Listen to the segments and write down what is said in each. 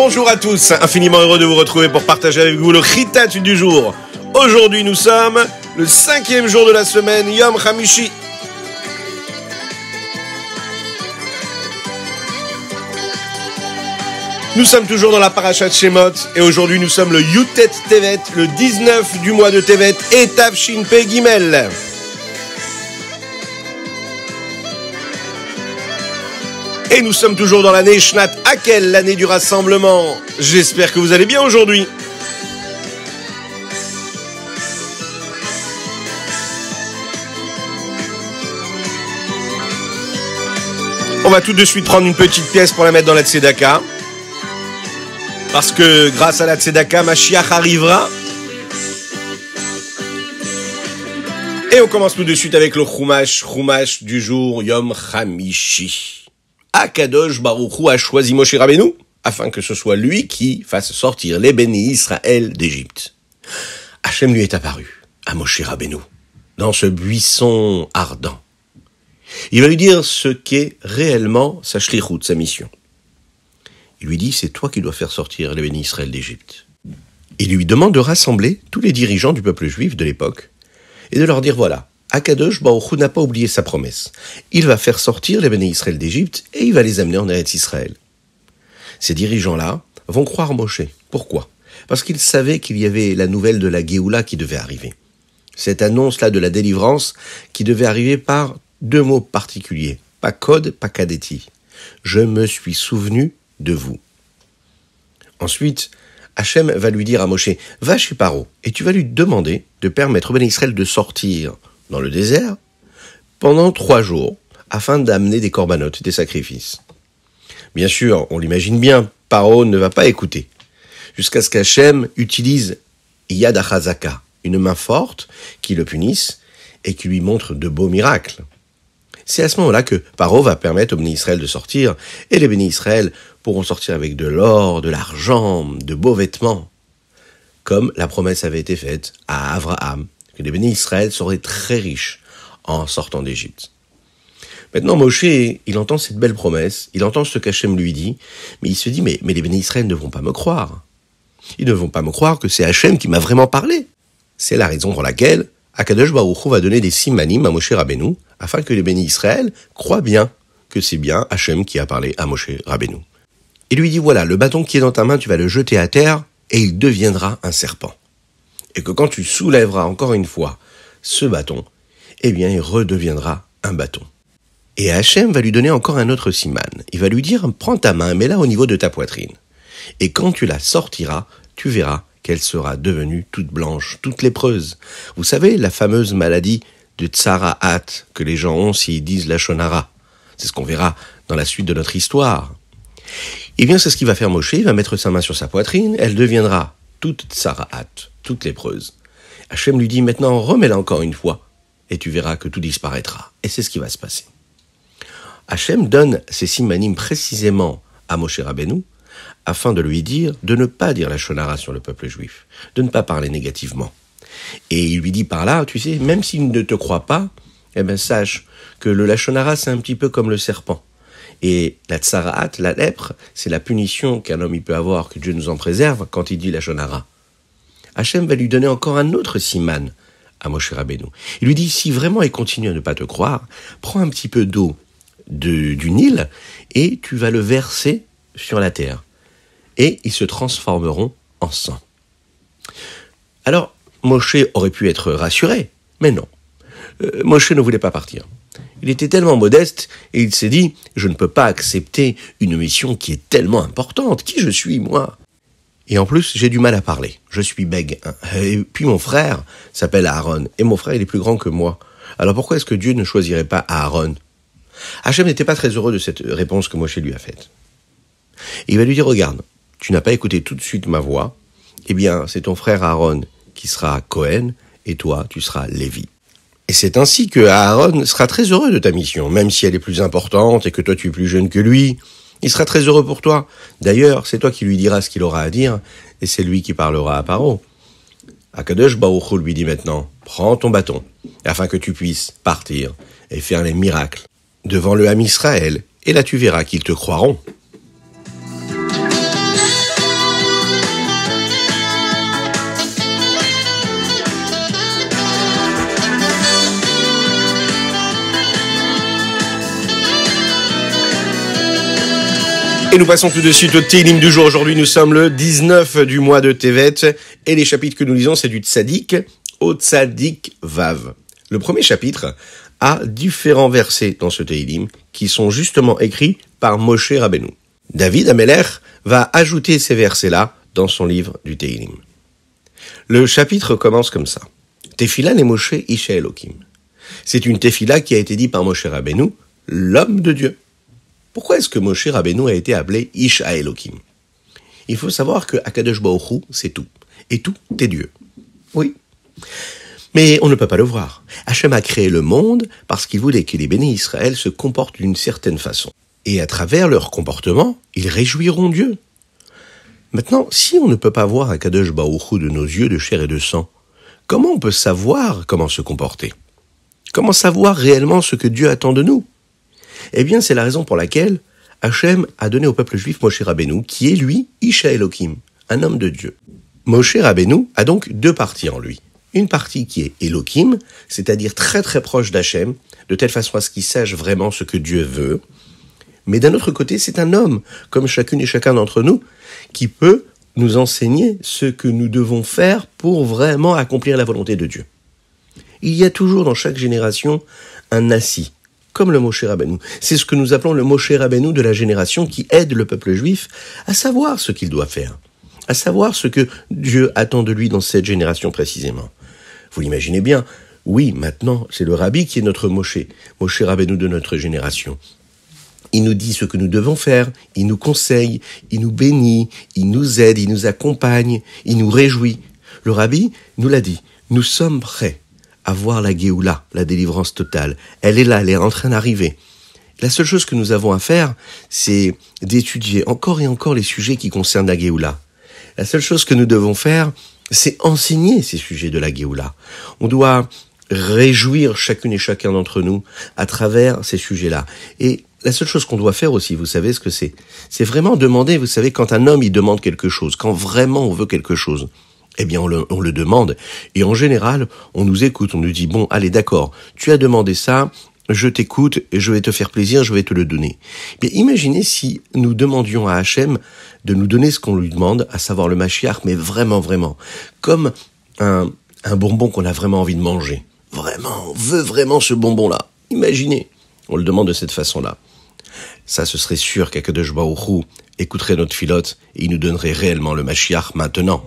Bonjour à tous, infiniment heureux de vous retrouver pour partager avec vous le Chitat du jour. Aujourd'hui nous sommes le 5e jour de la semaine, Yom Hamishi. Nous sommes toujours dans la Parashat Shemot et aujourd'hui nous sommes le Yutet Tevet, le 19 du mois de Tevet et Tavshin Pei Gimel. Et nous sommes toujours dans l'année Shnat Hakel, l'année du rassemblement. J'espère que vous allez bien aujourd'hui. On va tout de suite prendre une petite pièce pour la mettre dans la Tzedaka. Parce que grâce à la Tzedaka, Mashiach arrivera. Et on commence tout de suite avec le Chumash du jour, Yom Hamishi. Akadosh Baruch Hu a choisi Moshe Rabbeinu afin que ce soit lui qui fasse sortir les bénis Israël d'Égypte. Hachem lui est apparu à Moshe Rabbeinu dans ce buisson ardent. Il va lui dire ce qu'est réellement sa shlichut, sa mission. Il lui dit, c'est toi qui dois faire sortir les bénis Israël d'Égypte. Il lui demande de rassembler tous les dirigeants du peuple juif de l'époque et de leur dire voilà, Akadosh Baruch Hu n'a pas oublié sa promesse. Il va faire sortir les bénis Israël d'Égypte et il va les amener en Eretz Israël. Ces dirigeants-là vont croire Moshe. Pourquoi ? Parce qu'ils savaient qu'il y avait la nouvelle de la Géoula qui devait arriver. Cette annonce-là de la délivrance qui devait arriver par deux mots particuliers. Pas code, pas kadeti. Je me suis souvenu de vous. Ensuite, Hachem va lui dire à Moshe, va chez Paro et tu vas lui demander de permettre aux bénis Israël de sortir dans le désert pendant 3 jours afin d'amener des corbanotes, des sacrifices. Bien sûr, on l'imagine bien, Paro ne va pas écouter jusqu'à ce qu'Hachem utilise Yad HaChazaka, une main forte qui le punisse et qui lui montre de beaux miracles. C'est à ce moment-là que Paro va permettre aux bénis Israël de sortir et les bénis Israël pourront sortir avec de l'or, de l'argent, de beaux vêtements, comme la promesse avait été faite à Abraham, que les bénis Israël seraient très riches en sortant d'Égypte. Maintenant, Moshe, il entend cette belle promesse, il entend ce qu'Hachem lui dit, mais il se dit, mais les bénis Israël ne vont pas me croire. Ils ne vont pas me croire que c'est Hachem qui m'a vraiment parlé. C'est la raison pour laquelle Akadosh Baruch Hu va donner des simanim à Moshe Rabbeinu, afin que les bénis Israël croient bien que c'est bien Hachem qui a parlé à Moshe Rabbeinu. Il lui dit, voilà, le bâton qui est dans ta main, tu vas le jeter à terre, et il deviendra un serpent. Et que quand tu soulèveras encore une fois ce bâton, eh bien, il redeviendra un bâton. Et Hachem va lui donner encore un autre siman. Il va lui dire, prends ta main, mets-la au niveau de ta poitrine. Et quand tu la sortiras, tu verras qu'elle sera devenue toute blanche, toute lépreuse. Vous savez, la fameuse maladie de Tsaraat que les gens ont s'ils disent la Shonara. C'est ce qu'on verra dans la suite de notre histoire. Eh bien, c'est ce qu'il va faire Moshe. Il va mettre sa main sur sa poitrine. Elle deviendra toute Tsaraat, toute lépreuse. Hachem lui dit maintenant, remets-la encore une fois, et tu verras que tout disparaîtra. Et c'est ce qui va se passer. Hachem donne ces simanim précisément à Moshe Rabbeinu, afin de lui dire de ne pas dire la Shonara sur le peuple juif, de ne pas parler négativement. Et il lui dit par là, tu sais, même s'il ne te croit pas, eh ben sache que le Lachonara, c'est un petit peu comme le serpent. Et la tsaraat, la lèpre, c'est la punition qu'un homme il peut avoir, que Dieu nous en préserve quand il dit la Lachonara. Hachem va lui donner encore un autre siman à Moshe Rabbeinu. Il lui dit, si vraiment il continue à ne pas te croire, prends un petit peu d'eau du Nil et tu vas le verser sur la terre. Et ils se transformeront en sang. Alors, Moshe aurait pu être rassuré, mais non. Moshe ne voulait pas partir. Il était tellement modeste et il s'est dit « Je ne peux pas accepter une mission qui est tellement importante. Qui je suis, moi ?» Et en plus, j'ai du mal à parler. Je suis bègue. Et puis mon frère s'appelle Aaron. Et mon frère, il est plus grand que moi. Alors pourquoi est-ce que Dieu ne choisirait pas Aaron ? Hachem n'était pas très heureux de cette réponse que Moshe lui a faite. Et il va lui dire « Regarde, tu n'as pas écouté tout de suite ma voix. Eh bien, c'est ton frère Aaron qui sera Cohen et toi, tu seras Lévi. » Et c'est ainsi que Aaron sera très heureux de ta mission, même si elle est plus importante et que toi tu es plus jeune que lui. Il sera très heureux pour toi. D'ailleurs, c'est toi qui lui diras ce qu'il aura à dire, et c'est lui qui parlera à Paro. Akadosh Baruch Hu lui dit maintenant, prends ton bâton, afin que tu puisses partir et faire les miracles devant le Ham Israël, et là tu verras qu'ils te croiront. Et nous passons tout de suite au Télim du jour. Aujourd'hui, nous sommes le 19 du mois de Tevet. Et les chapitres que nous lisons, c'est du Tzadik au Tzadik Vav. Le premier chapitre a différents versets dans ce Télim qui sont justement écrits par Moshe Rabbeinu. David Amelech va ajouter ces versets-là dans son livre du Télim. Le chapitre commence comme ça. Tefila le Moshe Isha Elokim. C'est une tefila qui a été dite par Moshe Rabbeinu, l'homme de Dieu. Pourquoi est-ce que Moshe Rabbeinu a été appelé Ish HaElokim? Il faut savoir que Akadosh Baruch Hu, c'est tout. Et tout est Dieu. Oui. Mais on ne peut pas le voir. Hachem a créé le monde parce qu'il voulait que les bénis Israël se comportent d'une certaine façon. Et à travers leur comportement, ils réjouiront Dieu. Maintenant, si on ne peut pas voir Akadosh Baruch Hu de nos yeux de chair et de sang, comment on peut savoir comment se comporter? Comment savoir réellement ce que Dieu attend de nous? Eh bien, c'est la raison pour laquelle Hachem a donné au peuple juif Moshe Rabbeinu, qui est lui, Isha Elokim, un homme de Dieu. Moshe Rabbeinu a donc deux parties en lui. Une partie qui est Elokim, c'est-à-dire très très proche d'Hachem, de telle façon à ce qu'il sache vraiment ce que Dieu veut. Mais d'un autre côté, c'est un homme, comme chacune et chacun d'entre nous, qui peut nous enseigner ce que nous devons faire pour vraiment accomplir la volonté de Dieu. Il y a toujours dans chaque génération un Nassi, comme le Moshe Rabbeinu. C'est ce que nous appelons le Moshe Rabbeinu de la génération qui aide le peuple juif à savoir ce qu'il doit faire, à savoir ce que Dieu attend de lui dans cette génération précisément. Vous l'imaginez bien, oui, maintenant, c'est le Rabbi qui est notre Moshe Rabbeinu de notre génération. Il nous dit ce que nous devons faire, il nous conseille, il nous bénit, il nous aide, il nous accompagne, il nous réjouit. Le Rabbi nous l'a dit, nous sommes prêts à voir la Géoula, la délivrance totale. Elle est là, elle est en train d'arriver. La seule chose que nous avons à faire, c'est d'étudier encore et encore les sujets qui concernent la Géoula. La seule chose que nous devons faire, c'est enseigner ces sujets de la Géoula. On doit réjouir chacune et chacun d'entre nous à travers ces sujets-là. Et la seule chose qu'on doit faire aussi, vous savez ce que c'est? C'est vraiment demander, vous savez, quand un homme il demande quelque chose, quand vraiment on veut quelque chose, eh bien, on le demande. Et en général, on nous écoute, on nous dit, bon, allez, d'accord, tu as demandé ça, je t'écoute, et je vais te faire plaisir, je vais te le donner. Mais imaginez si nous demandions à Hachem de nous donner ce qu'on lui demande, à savoir le Mashiach, mais vraiment, vraiment, comme un bonbon qu'on a vraiment envie de manger. Vraiment, on veut vraiment ce bonbon-là. Imaginez, on le demande de cette façon-là. Ça, ce serait sûr qu'Akadosh Baruch Hu écouterait notre filote et il nous donnerait réellement le Mashiach maintenant.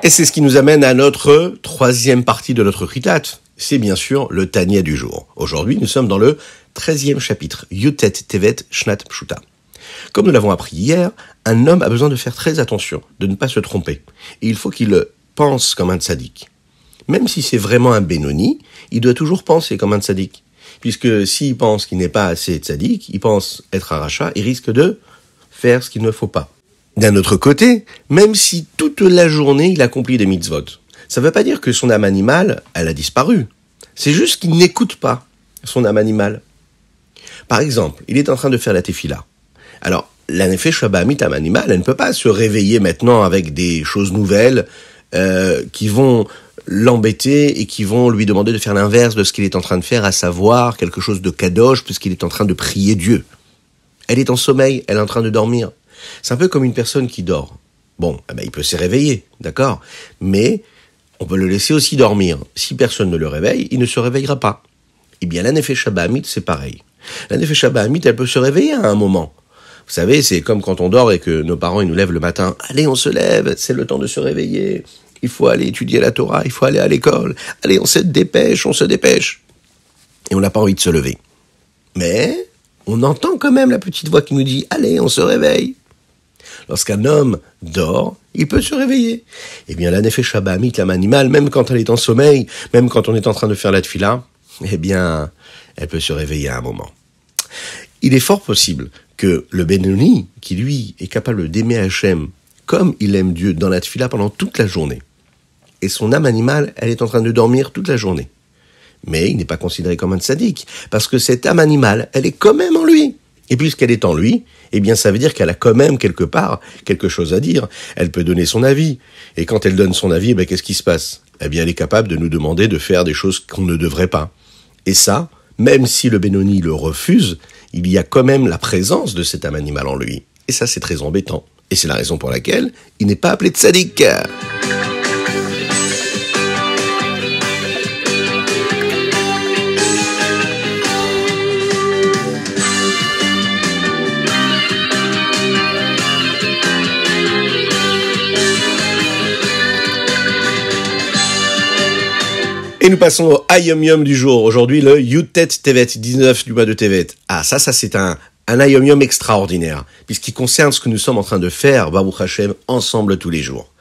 Et c'est ce qui nous amène à notre troisième partie de notre Ritat. C'est bien sûr le Tania du jour. Aujourd'hui, nous sommes dans le 13e chapitre, Yutet Tevet Shnat Pshuta. Comme nous l'avons appris hier, un homme a besoin de faire très attention, de ne pas se tromper. Et il faut qu'il pense comme un tzaddik. Même si c'est vraiment un Benoni, il doit toujours penser comme un tzaddik. Puisque s'il pense qu'il n'est pas assez tzaddik, il pense être un rachat, il risque de faire ce qu'il ne faut pas. D'un autre côté, même si toute la journée il accomplit des mitzvot, ça ne veut pas dire que son âme animale, elle a disparu. C'est juste qu'il n'écoute pas son âme animale. Par exemple, il est en train de faire la tefila. Alors, la nefesh haba'amit, âme animale, elle ne peut pas se réveiller maintenant avec des choses nouvelles qui vont l'embêter et qui vont lui demander de faire l'inverse de ce qu'il est en train de faire, à savoir quelque chose de kadosh, puisqu'il est en train de prier Dieu. Elle est en sommeil, elle est en train de dormir. C'est un peu comme une personne qui dort. Bon, il peut se réveiller, d'accord? Mais on peut le laisser aussi dormir. Si personne ne le réveille, il ne se réveillera pas. Eh bien, la nefesh haba'amit, c'est pareil. La nefesh haba'amit, elle peut se réveiller à un moment. Vous savez, c'est comme quand on dort et que nos parents ils nous lèvent le matin. Allez, on se lève, c'est le temps de se réveiller. Il faut aller étudier la Torah, il faut aller à l'école. Allez, on se dépêche. Et on n'a pas envie de se lever. Mais on entend quand même la petite voix qui nous dit « Allez, on se réveille ». Lorsqu'un homme dort, il peut se réveiller. Eh bien, la nefesh haba'amit, l'âme animale, même quand elle est en sommeil, même quand on est en train de faire la tefila, eh bien, elle peut se réveiller à un moment. Il est fort possible que le Benoni, qui lui est capable d'aimer Hachem comme il aime Dieu dans la tefila pendant toute la journée, et son âme animale, elle est en train de dormir toute la journée. Mais il n'est pas considéré comme un tzaddik, parce que cette âme animale, elle est quand même en lui. Et puisqu'elle est en lui, eh bien ça veut dire qu'elle a quand même quelque part quelque chose à dire. Elle peut donner son avis. Et quand elle donne son avis, qu'est-ce qui se passe? Eh bien elle est capable de nous demander de faire des choses qu'on ne devrait pas. Et ça, même si le Benoni le refuse, il y a quand même la présence de cet âme animale en lui. Et ça, c'est très embêtant. Et c'est la raison pour laquelle il n'est pas appelé tzaddik. Et nous passons au Hayom Yom du jour. Aujourd'hui, le Yutet Tevet, 19 du mois de Tevet. Ah, ça c'est un Hayom Yom extraordinaire, puisqu'il concerne ce que nous sommes en train de faire, Baruch Hashem, ensemble tous les jours.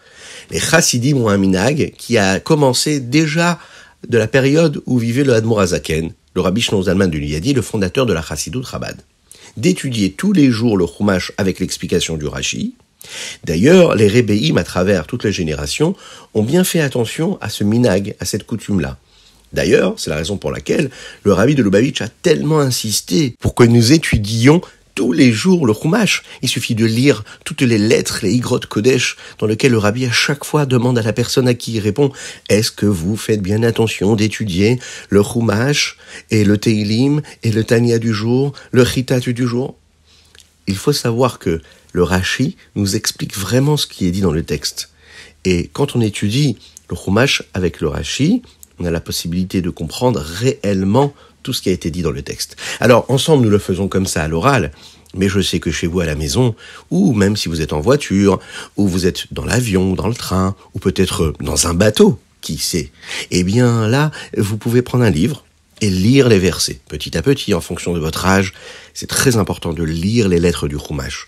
Les Chassidim ont un minhag qui a commencé déjà de la période où vivait le Admor Hazaken, le Rabbi Shlomo Zalman de Liadi, le fondateur de la Chassidut Chabad. D'étudier tous les jours le Chumash avec l'explication du Rashi. D'ailleurs, les Rebbeim, à travers toutes les générations, ont bien fait attention à ce minhag, à cette coutume-là. D'ailleurs, c'est la raison pour laquelle le Rabbi de Lubavitch a tellement insisté pour que nous étudions tous les jours le Chumash. Il suffit de lire toutes les lettres, les Igrot Kodesh, dans lesquelles le Rabbi à chaque fois demande à la personne à qui il répond « Est-ce que vous faites bien attention d'étudier le Chumash et le Teilim et le Tanya du jour, le Chitat du jour ?» Il faut savoir que le Rashi nous explique vraiment ce qui est dit dans le texte. Et quand on étudie le Chumash avec le Rashi, on a la possibilité de comprendre réellement tout ce qui a été dit dans le texte. Alors, ensemble, nous le faisons comme ça à l'oral, mais je sais que chez vous à la maison, ou même si vous êtes en voiture, ou vous êtes dans l'avion, dans le train, ou peut-être dans un bateau, qui sait, eh bien là, vous pouvez prendre un livre et lire les versets. Petit à petit, en fonction de votre âge, c'est très important de lire les lettres du Chumash,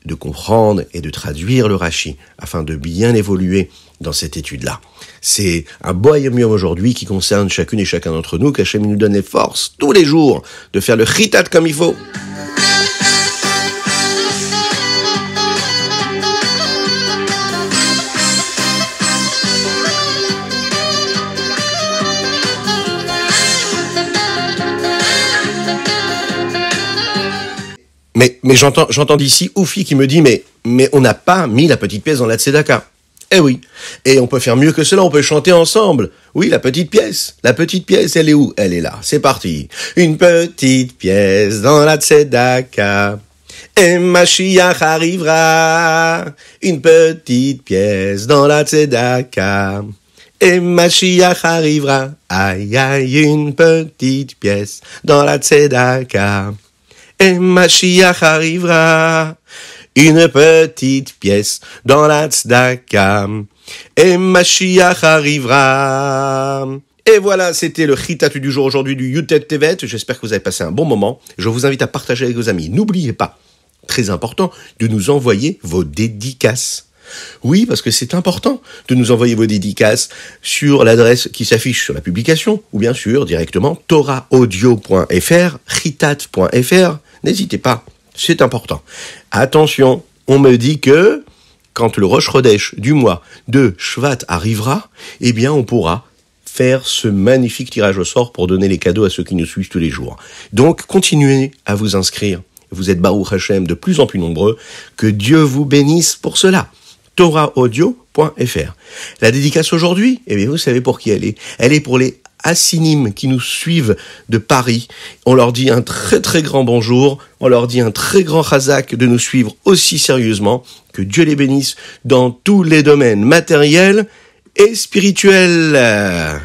de comprendre et de traduire le Rashi, afin de bien évoluer dans cette étude-là. C'est un beau Hayom Yom aujourd'hui qui concerne chacune et chacun d'entre nous, qu'Hachem nous donne les forces tous les jours de faire le Chitat comme il faut. Mais j'entends d'ici Oufi qui me dit mais on n'a pas mis la petite pièce dans la tzedaka. Eh oui. Et on peut faire mieux que cela, on peut chanter ensemble. Oui, la petite pièce, elle est où? Elle est là. C'est parti. Une petite pièce dans la tzedaka. Et Mashiach arrivera. Une petite pièce dans la tzedaka. Et Mashiach arrivera. Aïe aïe, une petite pièce dans la tzedaka. Et Mashiach arrivera, une petite pièce dans la tzedaka. Et Mashiach arrivera. Et voilà, c'était le Chitat du jour aujourd'hui du Yutet Tevet. J'espère que vous avez passé un bon moment. Je vous invite à partager avec vos amis. N'oubliez pas, très important, de nous envoyer vos dédicaces. Oui, parce que c'est important de nous envoyer vos dédicaces sur l'adresse qui s'affiche sur la publication, ou bien sûr, directement, torahaudio.fr, chitat.fr. N'hésitez pas, c'est important. Attention, on me dit que quand le Rosh Chodesh du mois de Shvat arrivera, eh bien on pourra faire ce magnifique tirage au sort pour donner les cadeaux à ceux qui nous suivent tous les jours. Donc, continuez à vous inscrire. Vous êtes Baruch Hashem de plus en plus nombreux. Que Dieu vous bénisse pour cela. torahaudio.fr. La dédicace aujourd'hui, eh bien vous savez pour qui elle est. Elle est pour les Hassinim qui nous suivent de Paris. On leur dit un très très grand bonjour, on leur dit un très grand chazak de nous suivre aussi sérieusement. Que Dieu les bénisse dans tous les domaines matériels et spirituels.